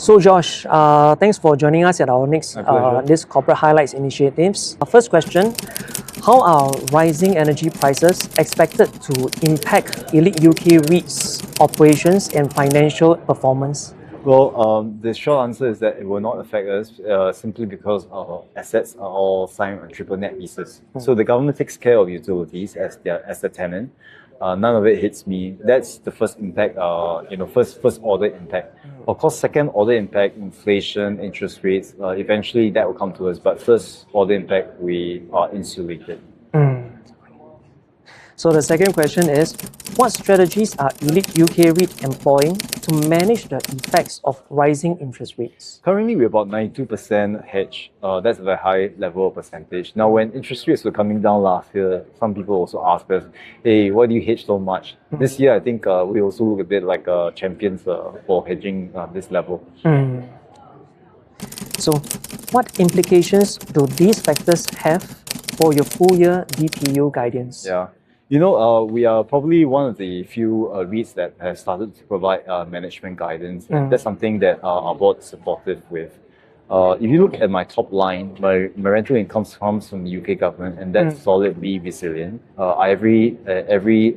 So Josh, thanks for joining us at our next this corporate highlights initiatives. First question, how are rising energy prices expected to impact elite UK REIT's operations and financial performance? Well, the short answer is that it will not affect us simply because our assets are all signed on triple net leases. So the government takes care of utilities as the tenant. None of it hits me. That's the first impact, first order impact. Of course, second order impact, inflation, interest rates, eventually that will come to us. But first order impact, we are insulated. So the second question is, what strategies are elite UK REIT employing to manage the effects of rising interest rates? Currently, we're about 92% hedged. That's a very high level of percentage. Now, when interest rates were coming down last year, some people also asked us, hey, why do you hedge so much? This year, I think we also look a bit like champions for hedging this level. So, what implications do these factors have for your full year DPU guidance? Yeah. We are probably one of the few REITs that have started to provide management guidance. That's something that our board is supportive with. If you look at my top line, my rental income comes from the UK government, and that's solidly resilient. Every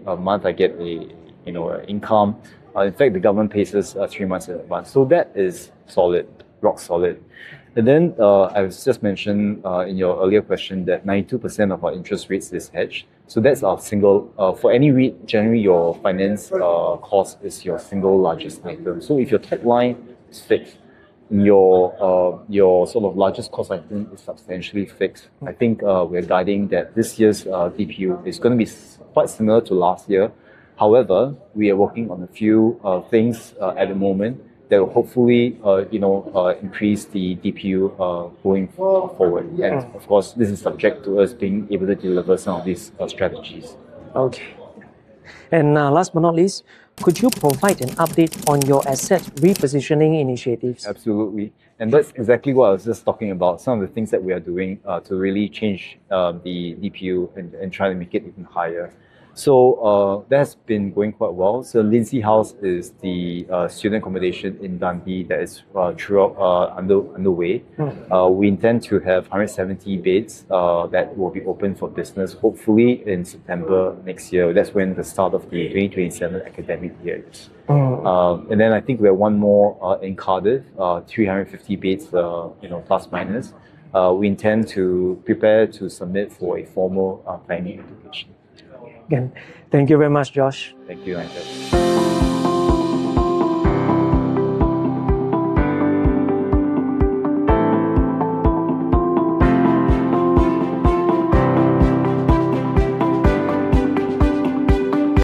month I get a income. In fact, the government pays us 3 months in advance, so that is solid, rock solid. And then I was just mentioned in your earlier question that 92% of our interest rates is hedged. So that's our single, for any REIT, generally your finance cost is your single largest item. So if your top line is fixed, your sort of largest cost item is substantially fixed, I think we're guiding that this year's DPU is going to be quite similar to last year. However, we are working on a few things at the moment that will hopefully, increase the DPU going forward. And of course, this is subject to us being able to deliver some of these strategies. Okay. And last but not least, could you provide an update on your asset repositioning initiatives? Absolutely. And that's exactly what I was just talking about. Some of the things that we are doing to really change the DPU and try to make it even higher. So that's been going quite well. So Lindsay House is the student accommodation in Dundee that is underway. We intend to have 170 beds that will be open for business, hopefully in September next year. That's when the start of the 2027 academic year is. And then I think we have one more in Cardiff, 350 beds, plus minus. We intend to prepare to submit for a formal planning application. Again, thank you very much, Josh. Thank you, Andrew.